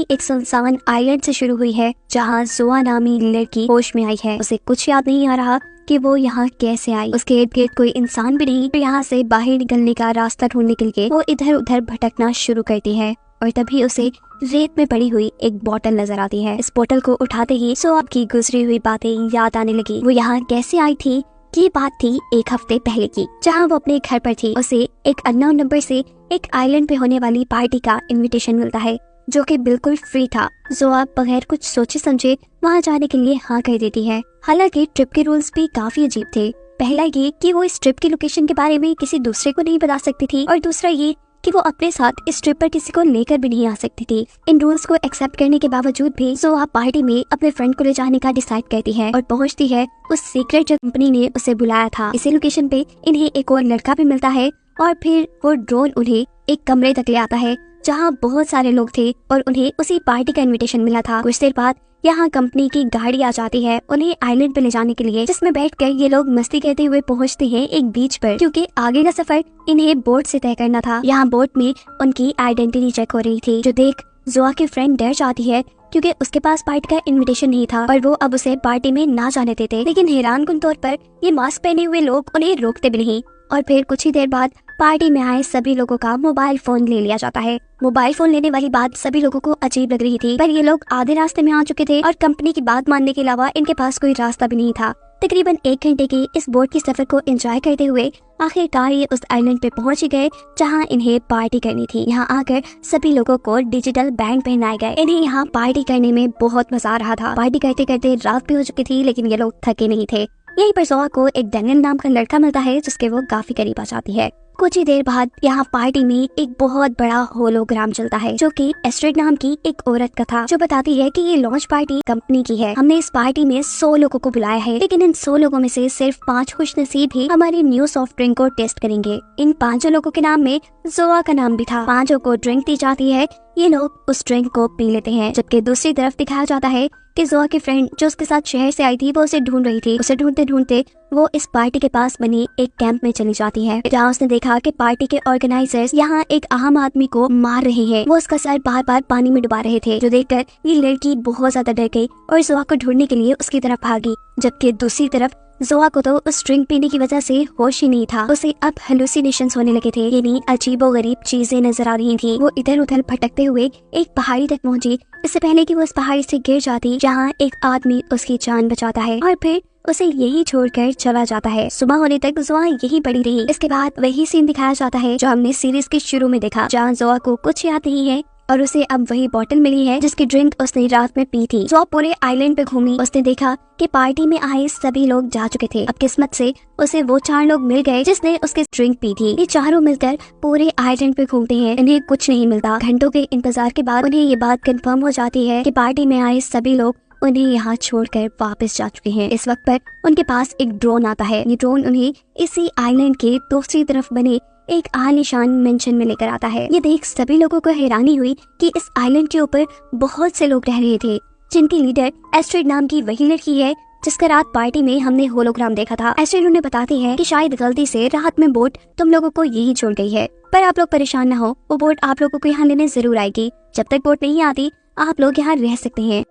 एक सुनसान आइलैंड से शुरू हुई है जहाँ जोआ नामी लड़की होश में आई है। उसे कुछ याद नहीं आ रहा कि वो यहाँ कैसे आई। उसके इर्द गिर्द कोई इंसान भी नहीं। तो यहाँ से बाहर निकलने का रास्ता ढूंढने के लिए वो इधर उधर भटकना शुरू करती है और तभी उसे रेत में पड़ी हुई एक बोतल नजर आती है। इस बोतल को उठाते ही जोआ की गुजरी हुई बातें याद आने लगी। वो यहाँ कैसे आई थी, ये बात थी एक हफ्ते पहले की, जहाँ वो अपने घर पर थी। उसे एक अननोन नंबर से एक आइलैंड पे होने वाली पार्टी का इनविटेशन मिलता है जो कि बिल्कुल फ्री था। जोआ बगैर कुछ सोचे समझे वहाँ जाने के लिए हाँ कह देती है। हालांकि ट्रिप के रूल्स भी काफी अजीब थे। पहला ये कि वो इस ट्रिप की लोकेशन के बारे में किसी दूसरे को नहीं बता सकती थी और दूसरा ये कि वो अपने साथ इस ट्रिप पर किसी को लेकर भी नहीं आ सकती थी। इन रूल्स को एक्सेप्ट करने के बावजूद भी जोआ पार्टी में अपने फ्रेंड को ले जाने का डिसाइड करती है और पहुंचती है उस सीक्रेट जो कंपनी ने उसे बुलाया था। इसी लोकेशन पे इन्हें एक और लड़का भी मिलता है और फिर वो ड्रोन उन्हें एक कमरे तक ले आता है जहाँ बहुत सारे लोग थे और उन्हें उसी पार्टी का इनविटेशन मिला था। कुछ देर बाद यहाँ कंपनी की गाड़ी आ जाती है उन्हें आइलैंड पे ले जाने के लिए, जिसमें बैठकर ये लोग मस्ती करते हुए पहुँचते हैं एक बीच पर, क्योंकि आगे का सफर इन्हें बोट से तय करना था। यहाँ बोट में उनकी आइडेंटिटी चेक हो रही थी, जो देख जोआ की फ्रेंड डर जाती है क्योंकि उसके पास पार्टी का इनविटेशन नहीं था और वो अब उसे पार्टी में ना जाने देते। लेकिन हैरानकुन तौर पर ये मास्क पहने हुए लोग उन्हें रोकते भी नहीं और फिर कुछ ही देर बाद पार्टी में आए सभी लोगों का मोबाइल फोन ले लिया जाता है। मोबाइल फोन लेने वाली बात सभी लोगों को अजीब लग रही थी, पर ये लोग आधे रास्ते में आ चुके थे और कंपनी की बात मानने के अलावा इनके पास कोई रास्ता भी नहीं था। तकरीबन 1 घंटे की इस बोट की सफर को एंजॉय करते हुए आखिरकार ये उस आइलैंड पे पहुंच गए जहां इन्हें पार्टी करनी थी। यहाँ आकर सभी लोगों को डिजिटल बैंड पहनाए गए। इन्हें यहाँ पार्टी करने में बहुत मजा आ रहा था। पार्टी करते करते रात भी हो चुकी थी लेकिन ये लोग थके नहीं थे। यहीं पर जोआ को एक डैनियल नाम का लड़का मिलता है जिसके वो काफी करीब आ जाती है। कुछ ही देर बाद यहाँ पार्टी में एक बहुत बड़ा होलोग्राम चलता है जो कि एस्ट्रिड नाम की एक औरत का था, जो बताती है कि ये लॉन्च पार्टी कंपनी की है। हमने इस पार्टी में 100 लोगों को बुलाया है, लेकिन इन 100 लोगों में से सिर्फ 5 खुशनसीब ही हमारी न्यू सॉफ्ट ड्रिंक को टेस्ट करेंगे। इन 5 लोगों के नाम में जोआ का नाम भी था। 5 को ड्रिंक दी जाती है, ये लोग उस ड्रिंक को पी लेते हैं, जबकि दूसरी तरफ दिखाया जाता है कि जोआ की फ्रेंड जो उसके साथ शहर से आई थी वो उसे ढूंढ रही थी। उसे ढूंढते ढूंढते वो इस पार्टी के पास बनी एक कैंप में चली जाती है, जहाँ उसने देखा कि पार्टी के ऑर्गेनाइजर्स यहाँ एक आम आदमी को मार रहे हैं। वो उसका सर बार बार पानी में डुबा रहे थे, जो देखकर ये लड़की बहुत ज्यादा डर गई और जोआ को ढूंढने के लिए उसकी तरफ भागी। जबकि दूसरी तरफ जोआ को तो उस ड्रिंक पीने की वजह से होश ही नहीं था। उसे अब हेलुसिनेशंस होने लगे थे, यानी अजीबोगरीब चीजें नजर आ रही थी। वो इधर उधर भटकते हुए एक पहाड़ी तक पहुंची, इससे पहले कि वो उस पहाड़ी से गिर जाती, जहाँ एक आदमी उसकी जान बचाता है और फिर उसे यही छोड़कर चला जाता है। सुबह होने तक जोआ यही पड़ी रही। इसके बाद वही सीन दिखाया जाता है जो हमने सीरीज के शुरू में देखा, जहाँ जोआ को कुछ याद नहीं है और उसे अब वही बोतल मिली है जिसकी ड्रिंक उसने रात में पी थी। जोआ पूरे आइलैंड पे घूमी। उसने देखा कि पार्टी में आए सभी लोग जा चुके थे। अब किस्मत से उसे वो 4 लोग मिल गए जिसने उसके ड्रिंक पी थी। ये चारों मिलकर पूरे आइलैंड पे घूमते हैं, इन्हें कुछ नहीं मिलता। घंटों के इंतजार के बाद उन्हें ये बात कंफर्म हो जाती है कि पार्टी में आए सभी लोग उन्हें यहाँ छोड़कर वापस जा चुके हैं। इस वक्त पर उनके पास एक ड्रोन आता है। ये ड्रोन उन्हें इसी आइलैंड के दूसरी तरफ बने एक आलीशान मेंशन में लेकर आता है। ये देख सभी लोगों को हैरानी हुई कि इस आइलैंड के ऊपर बहुत से लोग रह रहे थे, जिनकी लीडर एस्ट्रिड नाम की वही लड़की है जिसका रात पार्टी में हमने होलोग्राम देखा था। एस्ट्रिड उन्हें बताती है कि शायद गलती से रात में बोट तुम लोगों को यही छोड़ गई है, पर आप लोग परेशान न हो, वो बोट आप लोगों को यहाँ लेने जरूर आएगी। जब तक बोट नहीं आती आप लोग यहाँ रह सकते हैं।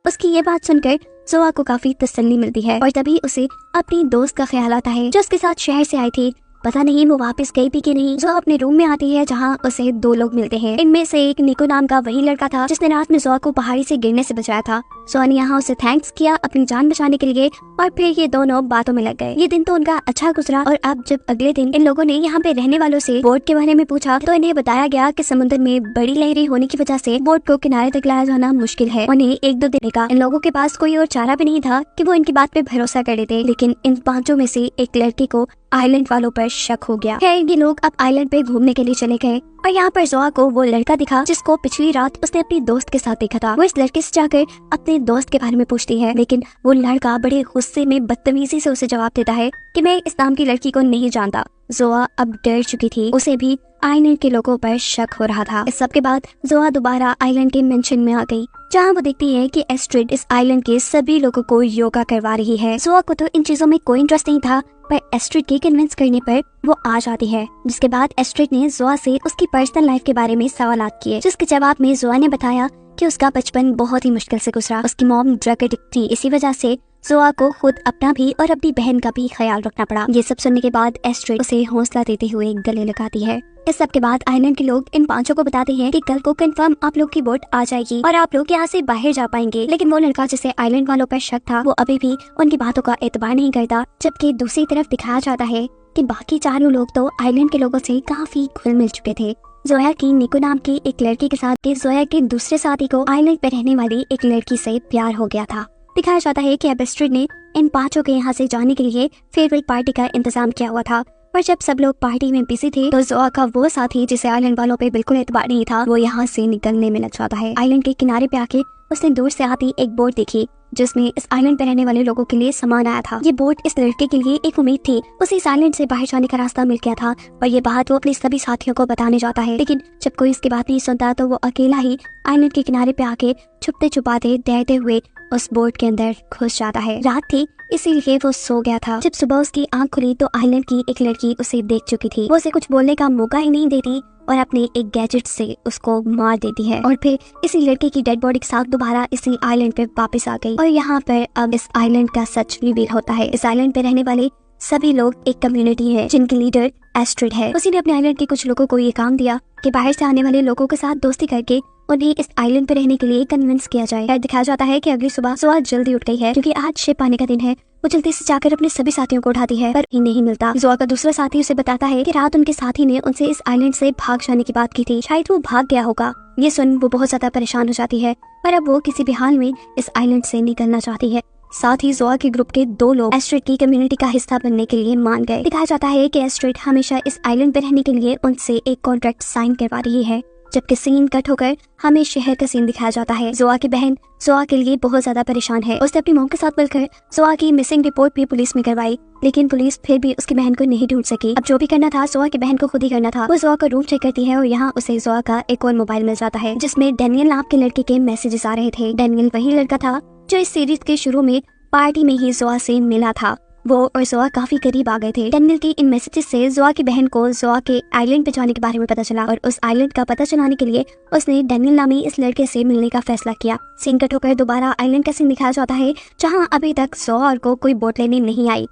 उसकी ये बात सुनकर जोआ को काफी तसल्ली मिलती है और तभी उसे अपनी दोस्त का ख्याल आता है जो उसके साथ शहर से आई थी। पता नहीं वो वापस गई भी कि नहीं। जोआ अपने रूम में आती है जहाँ उसे 2 लोग मिलते हैं। इनमें से एक निको नाम का वही लड़का था जिसने रात में जोआ को पहाड़ी से गिरने से बचाया था। जोआ ने यहाँ उसे थैंक्स किया अपनी जान बचाने के लिए और फिर ये दोनों बातों में लग गए। ये दिन तो उनका अच्छा गुजरा और अब जब अगले दिन इन लोगों ने यहाँ पे रहने वालों से बोट के बारे में पूछा तो इन्हें बताया गया कि समुद्र में बड़ी लहरें होने की वजह से बोट को किनारे तक लाया जाना मुश्किल है। उन्हें 1-2 दिन का इन लोगों के पास कोई और चारा भी नहीं था कि वो इनकी बात पे भरोसा कर लेते, लेकिन इन 5 में से एक लड़की को आइलैंड वालों पर शक हो गया। ये लोग अब आइलैंड पे घूमने के लिए चले गए और यहाँ पर जोआ को वो लड़का दिखा जिसको पिछली रात उसने अपनी दोस्त के साथ देखा था। वो इस लड़के से जाकर अपने दोस्त के बारे में पूछती है, लेकिन वो लड़का बड़े गुस्से में बदतमीजी से उसे जवाब देता है कि मैं इस नाम की लड़की को नहीं जानता। जोआ अब डर चुकी थी। उसे भी आइलैंड के लोगों पर शक हो रहा था। इस सब के बाद जोआ दोबारा आइलैंड के मेंशन में आ गई, जहाँ वो देखती है कि एस्ट्रिड इस आइलैंड के सभी लोगों को योगा करवा रही है। जोआ को तो इन चीजों में कोई इंटरेस्ट नहीं था, पर एस्ट्रिड के कन्विंस करने पर वो आ जाती है। जिसके बाद एस्ट्रिड ने जोआ से उसकी पर्सनल लाइफ के बारे में सवालात किए, जिसके जवाब में जोआ ने बताया कि उसका बचपन बहुत ही मुश्किल से गुजरा। उसकी मॉम ड्रग एडिक्ट थी, इसी वजह से जोआ को खुद अपना भी और अपनी बहन का भी ख्याल रखना पड़ा। ये सब सुनने के बाद एस्ट्रिड उसे हौसला देते हुए गले लगाती है। इस सब के बाद आइलैंड के लोग इन पांचों को बताते हैं कि कल को कंफर्म आप लोग की बोट आ जाएगी और आप लोग यहाँ से बाहर जा पाएंगे। लेकिन वो लड़का जिसे आइलैंड वालों पर शक था, वो अभी भी उनकी बातों का एतबार नहीं करता। जबकि दूसरी तरफ दिखाया जाता है कि बाकी चारों लोग तो आइलैंड के लोगों से काफी घुल मिल चुके थे। जोया की निको नाम की एक लड़की के साथ जोया के दूसरे साथी को आइलैंड पर रहने वाली एक लड़की से प्यार हो गया था। दिखाया जाता है कि अब एस्ट्रिड ने इन पांचों के यहाँ से जाने के लिए फेयरवेल पार्टी का इंतजाम किया हुआ था। पर जब सब लोग पार्टी में बिजी थे तो जोआ का वो साथी जिसे आइलैंड वालों पे बिल्कुल एतबार नहीं था, वो यहाँ से निकलने में लग जाता है। आइलैंड के किनारे पे आके उसने दूर से आती एक बोट देखी, जिसमें इस आइलैंड पे रहने वाले लोगों के लिए सामान आया था। ये बोट इस लड़के के लिए एक उम्मीद थी, उसे इस आइलैंड से बाहर जाने का रास्ता मिल गया था। पर ये बात वो अपने सभी साथियों को बताने जाता है, लेकिन जब कोई इसकी बात नहीं सुनता तो वो अकेला ही आइलैंड के किनारे पे आके छुपते छुपाते तैरते हुए उस बोट के अंदर घुस जाता है। रात थी, इसीलिए वो सो गया था। जब सुबह उसकी आंख खुली तो आइलैंड की एक लड़की उसे देख चुकी थी। वो उसे कुछ बोलने का मौका ही नहीं देती और अपने एक गैजेट से उसको मार देती है और फिर इसी लड़के की डेड बॉडी के साथ दोबारा इसी आइलैंड पे वापस आ गई। और यहाँ पर अब इस आइलैंड का सच रिवील होता है। इस आइलैंड पे रहने वाले सभी लोग एक कम्युनिटी है जिनकी लीडर एस्ट्रिड है। उसी ने अपने आइलैंड के कुछ लोगों को ये काम दिया कि बाहर से आने वाले लोगों के साथ दोस्ती करके उन्हें इस आइलैंड पे रहने के लिए कन्विंस किया जाए। दिखाया जाता है कि अगली सुबह जोआ जल्दी उठ गई है क्योंकि आज शिप आने का दिन है। वो जल्दी से जाकर अपने सभी साथियों को उठाती है, पर नहीं मिलता। जोआ का दूसरा साथी उसे बताता है कि रात उनके साथी ने उनसे इस आइलैंड से भाग जाने की बात की थी, शायद वो भाग गया होगा। ये सुन वो बहुत ज्यादा परेशान हो जाती है, पर अब वो किसी भी हाल में इस आइलैंड से निकलना चाहती है। साथ ही जोआ के ग्रुप के दो लोग एस्ट्रिड की कम्युनिटी का हिस्सा बनने के लिए मान गए। दिखाया जाता है कि एस्ट्रिड हमेशा इस आइलैंड पे रहने के लिए उनसे एक कॉन्ट्रैक्ट साइन करवा रही है। जबकि सीन कट होकर हमें शहर का सीन दिखाया जाता है। जोआ की बहन जोआ के लिए बहुत ज्यादा परेशान है। उसने अपनी मॉम के साथ मिलकर जोआ की मिसिंग रिपोर्ट भी पुलिस में करवाई, लेकिन पुलिस फिर भी उसकी बहन को नहीं ढूंढ सकी। अब जो भी करना था जोआ की बहन को खुद ही करना था। वो जोआ का रूम चेक करती है और यहाँ उसे जोआ का एक और मोबाइल मिल जाता है, जिसमें डेनियल नाम के लड़के के मैसेजेस आ रहे थे। डेनियल वही लड़का था जो इस सीरीज के शुरू में पार्टी में ही जोआ से मिला था। वो और जोआ काफी करीब आ गए थे। डेनियल की इन मैसेजेस से जोआ की बहन को जोआ के आइलैंड पे जाने के बारे में पता चला और उस आइलैंड का पता चलाने के लिए उसने डेनियल नामी इस लड़के से मिलने का फैसला किया। सीन कट होकर दोबारा आइलैंड का सीन दिखाया जाता है, जहाँ अभी तक जोआ को कोई बोट लेने नहीं आई,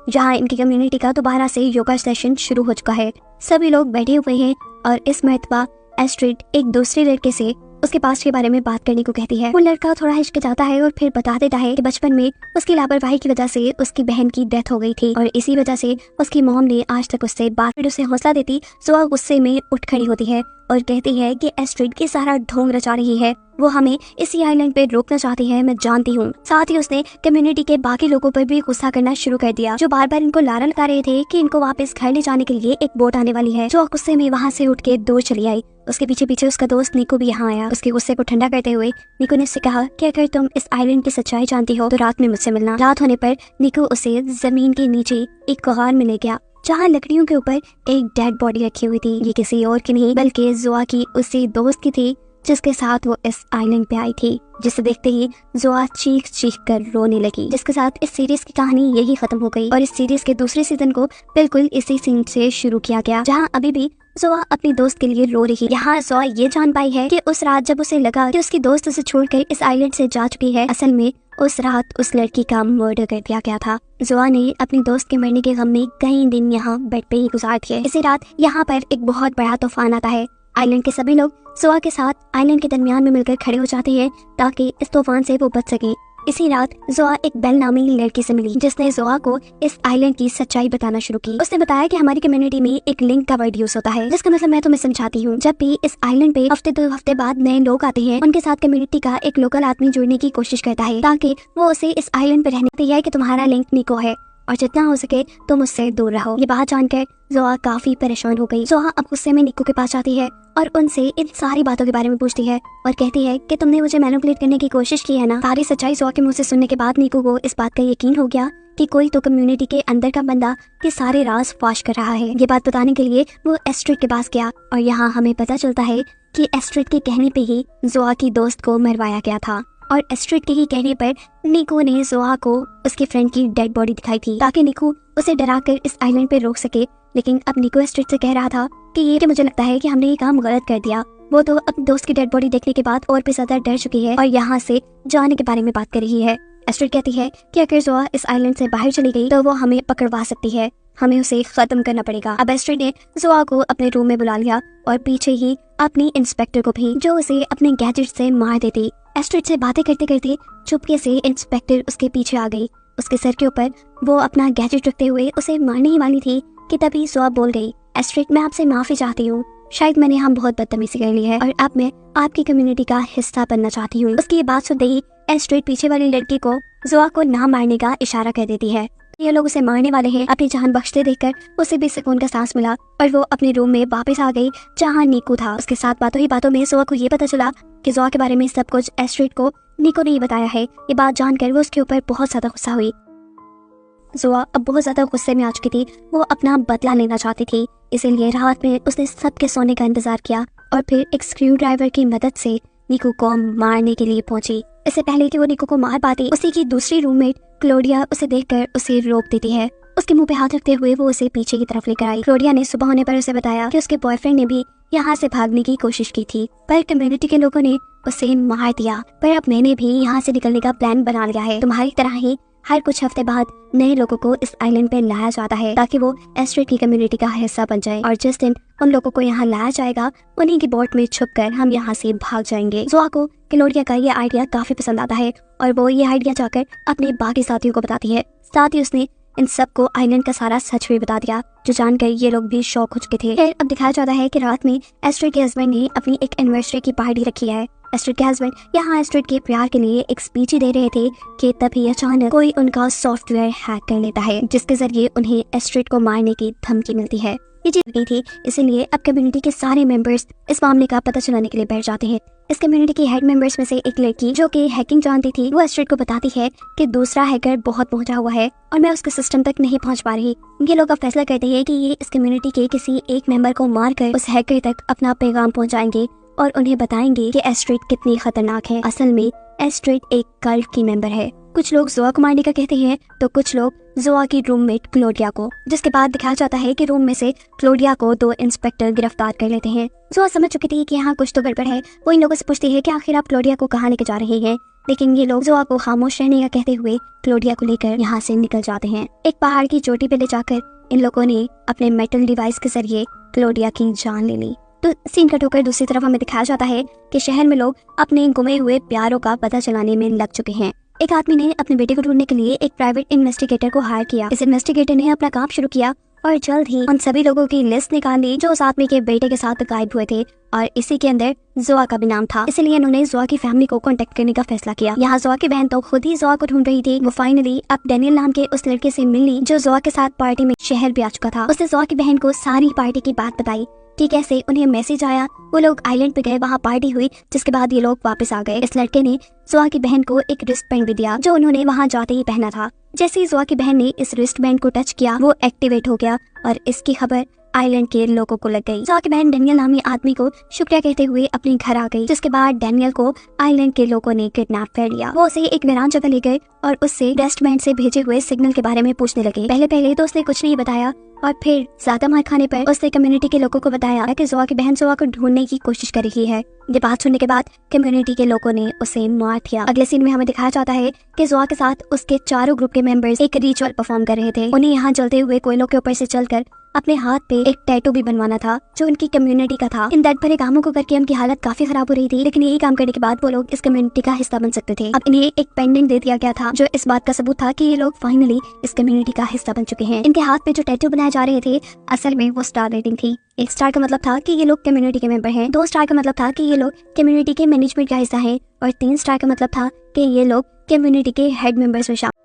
जहाँ इनकी कम्युनिटी का दोबारा से योगा सेशन शुरू हो चुका है। सभी लोग बैठे हुए हैं और इस मर्तबा एस्ट्रिड एक दूसरे लड़के से उसके पास्ट के बारे में बात करने को कहती है। वो लड़का थोड़ा हिचकिचाता है और फिर बता देता है कि बचपन में उसकी लापरवाही की वजह से उसकी बहन की डेथ हो गई थी और इसी वजह से उसकी मॉम ने आज तक उससे बात। उसे हौसला देती जोआ गुस्से में उठ खड़ी होती है और कहती है कि एस्ट्रिड की सारा ढोंग रचा रही है, वो हमें इसी आइलैंड पे रोकना चाहती है, मैं जानती हूँ। साथ ही उसने कम्युनिटी के बाकी लोगों पर भी गुस्सा करना शुरू कर दिया, जो बार बार इनको लारा लगा रहे थे कि इनको वापस घर ले जाने के लिए एक बोट आने वाली है। जो गुस्से में वहाँ से उठ के दूर चली आई। उसके पीछे पीछे उसका दोस्त निको भी यहाँ आया। उसके गुस्से को ठंडा करते हुए निको ने उससे कहा कि अगर तुम इस आइलैंड की सच्चाई जानती हो तो रात में मुझसे मिलना। रात होने पर निको उसे जमीन के नीचे एक गुहार में ले गया, जहाँ लकड़ियों के ऊपर एक डेड बॉडी रखी हुई थी। ये किसी और की नहीं बल्कि जोआ की उसी दोस्त की थी जिसके साथ वो इस आइलैंड पे आई थी, जिसे देखते ही जोआ चीख चीख कर रोने लगी। जिसके साथ इस सीरीज की कहानी यही खत्म हो गई और इस सीरीज के दूसरे सीजन को बिल्कुल इसी सीन से शुरू किया गया, जहाँ अभी भी जोआ अपनी दोस्त के लिए रो रही। यहाँ जोआ ये जान पाई है कि उस रात जब उसे लगा कि उसकी दोस्त उसे छोड़कर इस आइलैंड से जा चुकी है, असल में उस रात उस लड़की का मर्डर कर दिया गया था। जोआ ने अपनी दोस्त के मरने के गम में कई दिन यहाँ बेड पे ही गुजार दिए। इसी रात यहाँ पर एक बहुत बड़ा तूफान आता है। आइलैंड के सभी लोग जोआ के साथ आइलैंड के दरमियान में मिलकर खड़े हो जाते हैं ताकि इस तूफान से वो बच सके। इसी रात जोआ एक बेल नामी लड़की से मिली, जिसने जोआ को इस आइलैंड की सच्चाई बताना शुरू की। उसने बताया कि हमारी कम्युनिटी में एक लिंक का वर्ड यूज होता है, जिसका मतलब मैं तुम्हें समझाती हूँ। जब भी इस आइलैंड पे हफ्ते 2 हफ्ते बाद नए लोग आते हैं, उनके साथ कम्युनिटी का एक लोकल आदमी जुड़ने की कोशिश करता है ताकि वो उसे इस आइलैंड पे रहने दिया है कि तुम्हारा लिंक निको है और जितना हो सके तुम उससे दूर रहो। ये बात जानकर जोआ काफी परेशान हो गई। जोआ अब गुस्से में निको के पास जाती है और उनसे इन सारी बातों के बारे में पूछती है और कहती है कि तुमने मुझे मैनिपुलेट करने की कोशिश की है ना। सारी सच्चाई जोआ के मुंह से सुनने के बाद निको को इस बात का यकीन हो गया कि कोई तो कम्युनिटी के अंदर का बंदा के सारे राज फाश कर रहा है। ये बात बताने के लिए वो एस्ट्रिड के पास गया और यहाँ हमें पता चलता है कि एस्ट्रिड के कहने पे ही जोआ की दोस्त को मरवाया गया था और एस्ट्रिड के ही कहने पर निको ने जोआ को उसके फ्रेंड की डेड बॉडी दिखाई थी ताकि निको उसे डराकर इस आइलैंड पे रोक सके। लेकिन अब निको एस्ट्रिड से कह रहा था कि मुझे लगता है कि हमने ये काम गलत कर दिया। वो तो अपने दोस्त की डेड बॉडी देखने के बाद और भी ज्यादा डर चुकी है और यहाँ से जाने के बारे में बात कर रही है। एस्ट्रिड कहती है कि अगर जोआ इस आइलैंड से बाहर चली गई तो वो हमें पकड़वा सकती है, हमें उसे खत्म करना पड़ेगा। अब एस्ट्रिड ने जोआ को अपने रूम में बुला लिया और पीछे ही अपनी इंस्पेक्टर को भी, जो उसे अपने गैजेट से मार देती। एस्ट्रिड से बातें करते करते चुपके से इंस्पेक्टर उसके पीछे आ गई। उसके सर के ऊपर वो अपना गैजेट रखते हुए उसे मारने ही वाली थी कि तभी जोआ बोल गई, एस्ट्रिड मैं आपसे माफी चाहती हूँ, शायद मैंने हम बहुत बदतमीजी कर ली है और अब मैं आपकी कम्युनिटी का हिस्सा बनना चाहती हूँ। उसकी ये बात सुनते ही एस्ट्रिड पीछे वाली लड़की को जोआ को ना मारने का इशारा कर देती है। ये लोग उसे मारने वाले हैं। अपनी जान बख्शते देखकर उसे भी सुकून का सांस मिला और वो अपने रूम में वापस आ गई जहाँ निको था। उसके साथ बातों ही बातों में जोआ को ये पता चला कि जोआ के बारे में सब कुछ एस्ट्रिड को निको ने ही बताया है। ये बात जानकर वो उसके ऊपर बहुत ज्यादा गुस्सा हुई। जोआ अब बहुत ज्यादा गुस्से में आ चुकी थी। वो अपना बदला लेना चाहती थी, इसीलिए रात में उसने सबके सोने का इंतजार किया और फिर एक स्क्रू ड्राइवर की मदद से निको को मारने के लिए पहुंची। इससे पहले कि वो निको को मार पाती, उसी की दूसरी रूममेट क्लोडिया उसे देखकर उसे रोक देती है। उसके मुंह पे हाथ रखते हुए वो उसे पीछे की तरफ लेकर आई। क्लोडिया ने सुबह होने पर उसे बताया कि उसके बॉयफ्रेंड ने भी यहाँ से भागने की कोशिश की थी, पर कम्युनिटी के लोगों ने उसे मार दिया। पर अब मैंने भी यहाँ से निकलने का प्लान बना लिया है। तुम्हारी तरह ही हर कुछ हफ्ते बाद नए लोगों को इस आइलैंड पे लाया जाता है ताकि वो एस्ट्रिड की कम्युनिटी का हिस्सा बन जाए और जिस दिन उन लोगों को यहाँ लाया जाएगा उन्हीं की बोट में छुपकर हम यहाँ से भाग जाएंगे। जोआ को क्लोडिया का ये आइडिया काफी पसंद आता है और वो ये आइडिया जाकर अपने बाकी साथियों को बताती है। साथ ही उसने इन सबको आइलैंड का सारा सच भी बता दिया, जो जानकर ये लोग भी शौक हो चुके थे। फिर अब दिखाया जाता है कि रात में एस्ट्रिड के हस्बैंड ने अपनी एक एनिवर्सरी की पार्टी रखी है। एस्ट्रिड के हस्बैंड यहाँ एस्ट्रिड के प्यार के लिए एक स्पीच ही दे रहे थे कि तभी अचानक कोई उनका सॉफ्टवेयर हैक कर लेता है, जिसके जरिए उन्हें एस्ट्रिड को मारने की धमकी मिलती है। ये जीत गई थी, इसीलिए अब कम्युनिटी के सारे मेंबर्स इस मामले का पता चलाने के लिए बैठ जाते हैं। इस कम्युनिटी की हेड मेंबर्स में से एक लड़की जो कि हैकिंग जानती थी, वो एस्ट्रिड को बताती है कि दूसरा हैकर बहुत पहुंचा हुआ है और मैं उसके सिस्टम तक नहीं पहुंच पा रही। ये लोग अब फैसला करते हैं कि ये इस कम्युनिटी के किसी एक मेंबर को मारकर उस हैकर तक अपना पैगाम पहुंचाएंगे और उन्हें बताएंगे कि एस्ट्रिड कितनी खतरनाक है। असल में एस्ट्रिड एक कल्ट की मेंबर है। कुछ लोग जोआ को मारने का कहते हैं तो कुछ लोग जोआ की रूममेट क्लोडिया को, जिसके बाद दिखाया जाता है कि रूम में से क्लोडिया को 2 इंस्पेक्टर गिरफ्तार कर लेते हैं। जोआ समझ चुकी थी कि यहाँ कुछ तो गड़बड़ है। वो इन लोगों से पूछती है कि आखिर आप क्लोडिया को कहाँ लेके जा रहे हैं, लेकिन ये लोग जोआ को खामोश रहने का कहते हुए क्लोडिया को लेकर यहाँ से निकल जाते हैं। एक पहाड़ की चोटी पे ले जाकर इन लोगों ने अपने मेटल डिवाइस के जरिए क्लोडिया की जान ले ली। तो सीन कट होकर दूसरी तरफ हमें दिखाया जाता है कि शहर में लोग अपने गुमे हुए प्यारों का पता चलाने में लग चुके हैं। एक आदमी ने अपने बेटे को ढूंढने के लिए एक प्राइवेट इन्वेस्टिगेटर को हायर किया। इस इन्वेस्टिगेटर ने अपना काम शुरू किया और जल्द ही उन सभी लोगों की लिस्ट निकाली जो उस आदमी के बेटे के साथ गायब हुए थे और इसी के अंदर जोआ का भी नाम था। इसलिए उन्होंने जोआ की फैमिली को कांटेक्ट करने का फैसला किया। यहाँ जोआ की बहन तो खुद ही जोआ को ढूंढ रही थी। वो फाइनली अब डैनियल नाम के उस लड़के से मिली जो जोआ के साथ पार्टी में शहर भी आ चुका था। उसने जोआ की बहन को सारी पार्टी की बात बताई कि कैसे उन्हें मैसेज आया, वो लोग आइलैंड पे गए, वहाँ पार्टी हुई, जिसके बाद ये लोग वापस आ गए। इस लड़के ने जोआ की बहन को एक रिस्ट बैंड भी दिया जो उन्होंने वहाँ जाते ही पहना था। जैसे ही जोआ की बहन ने इस रिस्ट बैंड को टच किया वो एक्टिवेट हो गया और इसकी खबर आइलैंड के लोगों को लग गई। जोआ की बहन डैनियल नामी आदमी को शुक्रिया कहते हुए अपने घर आ गई, जिसके बाद डैनियल को आइलैंड के लोगों ने किडनैप कर लिया। वो उसे एक वीरान जगह ले गए और उससे रेस्ट बैंड से भेजे हुए सिग्नल के बारे में पूछने लगे। पहले तो उसने कुछ नहीं बताया और फिर ज्यादा मार खाने पर उसने कम्युनिटी के लोगों को बताया कि जोआ की बहन जोआ को ढूंढने की कोशिश कर रही है। ये बात सुनने के बाद कम्युनिटी के लोगों ने उसे मार दिया। अगले सीन में हमें दिखाया जाता है कि जोआ के साथ उसके चारों ग्रुप के मेंबर्स एक रिचुअल परफॉर्म कर रहे थे। उन्हें यहाँ जलते हुए कोयलों के ऊपर से चलकर अपने हाथ पे एक टैटू भी बनवाना था जो उनकी कम्युनिटी का था। इन दर्द भरे कामों को करके उनकी हालत काफी खराब हो रही थी, लेकिन यही काम करने के बाद वो लोग इस कम्युनिटी का हिस्सा बन सकते थे। अब इन्हें एक पेंडेंट दे दिया गया था जो इस बात का सबूत था कि ये लोग फाइनली इस कम्युनिटी का हिस्सा बन चुके हैं। इनके हाथ पे जो टैटू बनाए जा रहे थे असल में वो स्टार रेटिंग थी। 1 स्टार का मतलब था कि ये लोग कम्युनिटी के मेंबर हैं, 2 स्टार का मतलब था कि ये लोग कम्युनिटी के मैनेजमेंट का हिस्सा है और 3 स्टार का मतलब था कि ये लोग कम्युनिटी के हेड मेंबर्स में शामिल।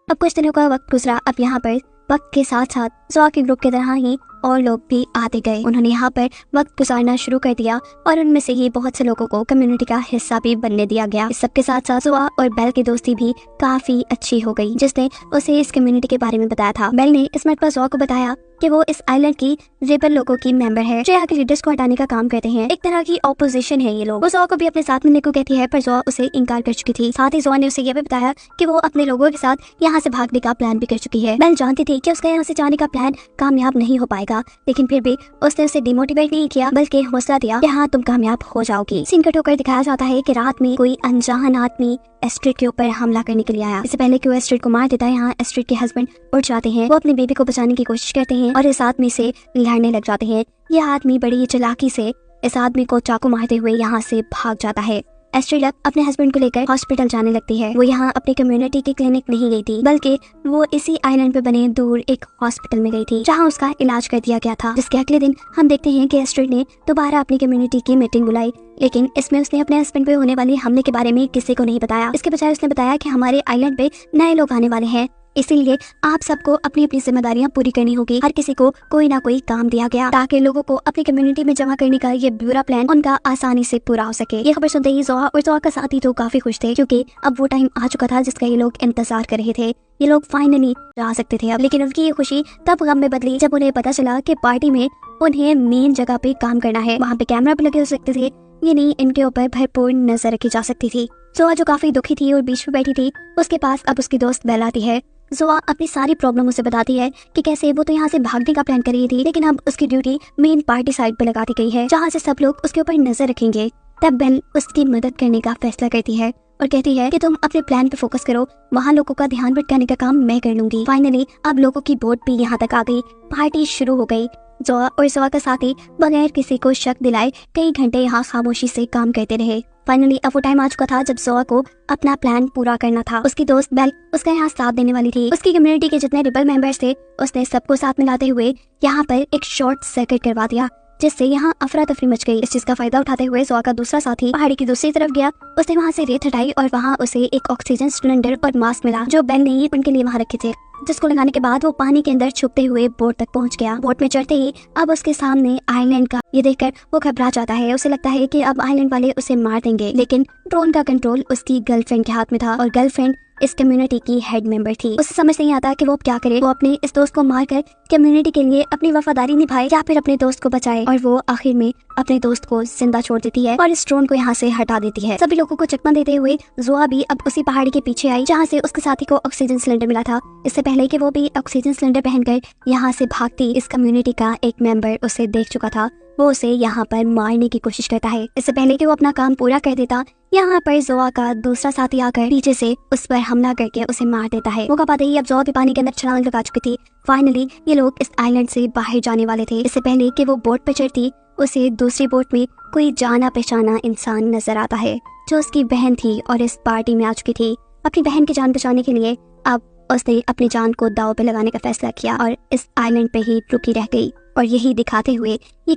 अब कुछ दिनों का वक्त गुजरा। अब यहाँ पर वक्त के साथ साथ जोआ के ग्रुप की तरह ही और लोग भी आते गए। उन्होंने यहाँ पर वक्त गुजारना शुरू कर दिया और उनमें से ही बहुत से लोगों को कम्युनिटी का हिस्सा भी बनने दिया गया। इस सबके साथ साथ जोआ और बेल की दोस्ती भी काफी अच्छी हो गई, जिसने उसे इस कम्युनिटी के बारे में बताया था। बेल ने इस मर्द पर जोआ को बताया कि वो इस आइलैंड की रेबल लोगों की मेंबर है जो यहाँ के लीडर्स को हटाने का काम करते हैं। एक तरह की ऑपोजिशन है ये लोग। वो जोआ को भी अपने साथ मिलने को कहती है, पर जोआ उसे इनकार कर चुकी थी। साथ ही जोआ ने उसे यह भी बताया कि वो अपने लोगों के साथ यहाँ से भागने का प्लान भी कर चुकी है। बेल जानती थी कि उसका यहाँ से जाने का प्लान कामयाब नहीं हो पाएगा, लेकिन फिर भी उसने उसे डिमोटिवेट नहीं किया, बल्कि हौसला दिया कि हाँ, तुम कामयाब हो जाओगी। सीन कट होकर दिखाया जाता है कि रात में कोई अनजान आदमी एस्ट्रिड के ऊपर हमला करने के लिए आया। इससे पहले कि वो एस्ट्रिड को मार देता है, यहाँ एस्ट्रिड के हस्बैंड उठ जाते हैं। वो अपने बेबी को बचाने की कोशिश करते हैं और इस आदमी से लड़ने लग जाते हैं। यह आदमी बड़ी चालाकी से इस आदमी को चाकू मारते हुए यहाँ से भाग जाता है। एस्ट्रिड अपने हस्बैंड को लेकर हॉस्पिटल जाने लगती है। वो यहाँ अपनी कम्युनिटी की क्लिनिक नहीं गई थी, बल्कि वो इसी आइलैंड पे बने दूर एक हॉस्पिटल में गई थी, जहाँ उसका इलाज कर दिया गया था। जिसके अगले दिन हम देखते हैं कि एस्ट्रिड ने दोबारा अपनी कम्युनिटी की मीटिंग बुलाई, लेकिन इसमें उसने अपने हस्बैंड पे होने वाले हमले के बारे में किसी को नहीं बताया। इसके बजाय उसने बताया कि हमारे आइलैंड पे नए लोग आने वाले हैं, इसीलिए आप सबको अपनी अपनी जिम्मेदारियां पूरी करनी होगी। हर किसी को कोई ना कोई काम दिया गया ताकि लोगों को अपनी कम्युनिटी में जमा करने का ये बुरा प्लान उनका आसानी से पूरा हो सके। ये खबर सुनते ही जोआ और जोआ का साथी तो काफी खुश थे, क्योंकि अब वो टाइम आ चुका था जिसका ये लोग इंतजार कर रहे थे। ये लोग फाइनली जा सकते थे अब। लेकिन उनकी ये खुशी तब गम में बदली जब उन्हें पता चला कि पार्टी में उन्हें मेन जगह पे काम करना है। वहाँ पे कैमरा भी लगे हो सकते थे, यानी इनके ऊपर भरपूर नजर रखी जा सकती थी। जोआ जो काफी दुखी थी और बीच में बैठी थी, उसके पास अब उसकी दोस्त बेल आती है। जोआ अपनी सारी प्रॉब्लम उसे बताती है कि कैसे वो तो यहाँ से भागने का प्लान कर रही थी, लेकिन अब उसकी ड्यूटी मेन पार्टी साइड पे लगा दी गई है, जहाँ से सब लोग उसके ऊपर नजर रखेंगे। तब बेल उसकी मदद करने का फैसला करती है और कहती है कि तुम अपने प्लान पे फोकस करो, वहाँ लोगों का ध्यान भटकाने का काम मैं कर लूंगी। फाइनली अब लोगों की बोट भी यहाँ तक आ गई, पार्टी शुरू हो गई। जोआ और जोआ का साथी बगैर किसी को शक दिलाए कई घंटे यहाँ खामोशी से काम करते रहे। फाइनली अब वो टाइम आ चुका था जब जोआ को अपना प्लान पूरा करना था। उसकी दोस्त बेल उसका यहाँ साथ देने वाली थी। उसकी कम्युनिटी के जितने रिबल मेंबर्स थे, उसने सबको साथ मिलाते हुए यहाँ पर एक शॉर्ट सर्किट करवा दिया, जिससे यहाँ अफरा तफरी मच गई। इस चीज का फायदा उठाते हुए जोआ का दूसरा साथी पहाड़ी की दूसरी तरफ गया। उसने वहाँ से रेत हटाई और वहाँ उसे एक ऑक्सीजन सिलेंडर और मास्क मिला, जो बेल ने उनके लिए वहाँ रखे थे, जिसको लगाने के बाद वो पानी के अंदर छुपते हुए बोट तक पहुंच गया। बोट में चढ़ते ही अब उसके सामने आइलैंड का ये देखकर वो घबरा जाता है। उसे लगता है कि अब आइलैंड वाले उसे मार देंगे, लेकिन ड्रोन का कंट्रोल उसकी गर्लफ्रेंड के हाथ में था और गर्लफ्रेंड इस कम्युनिटी की हेड मेंबर थी। उसे समझ नहीं आता कि वो अब क्या करे। वो अपने इस दोस्त को मारकर कम्युनिटी के लिए अपनी वफादारी निभाए या फिर अपने दोस्त को बचाए, और वो आखिर में अपने दोस्त को जिंदा छोड़ देती है और इस ड्रोन को यहाँ से हटा देती है। सभी लोगों को चकमा देते हुए जोआ भी अब उसी पहाड़ी के पीछे आई, जहाँ से उसके साथी को ऑक्सीजन सिलेंडर मिला था। इससे पहले कि वो भी ऑक्सीजन सिलेंडर पहनकर यहाँ से भागती, इस कम्युनिटी का एक मेंबर उसे देख चुका था। वो उसे यहाँ पर मारने की कोशिश करता है। इससे पहले कि वो अपना काम पूरा कर देता, यहाँ पर जोआ का दूसरा साथी आकर पीछे से उस पर हमला करके उसे मार देता है। मौका पाते ही अब जोआ भी पानी के अंदर छलांग लगा चुकी थी। फाइनली ये लोग इस आइलैंड से बाहर जाने वाले थे। इससे पहले कि वो बोट पर चढ़ती, उसे दूसरी बोट में कोई जाना पहचाना इंसान नजर आता है, जो उसकी बहन थी और इस पार्टी में आ चुकी थी। अपनी बहन की जान बचाने के लिए अब उसने अपनी जान को दांव पे लगाने का फैसला किया और इस आइलैंड पे ही रुकी रह गई। और यही दिखाते हुए ये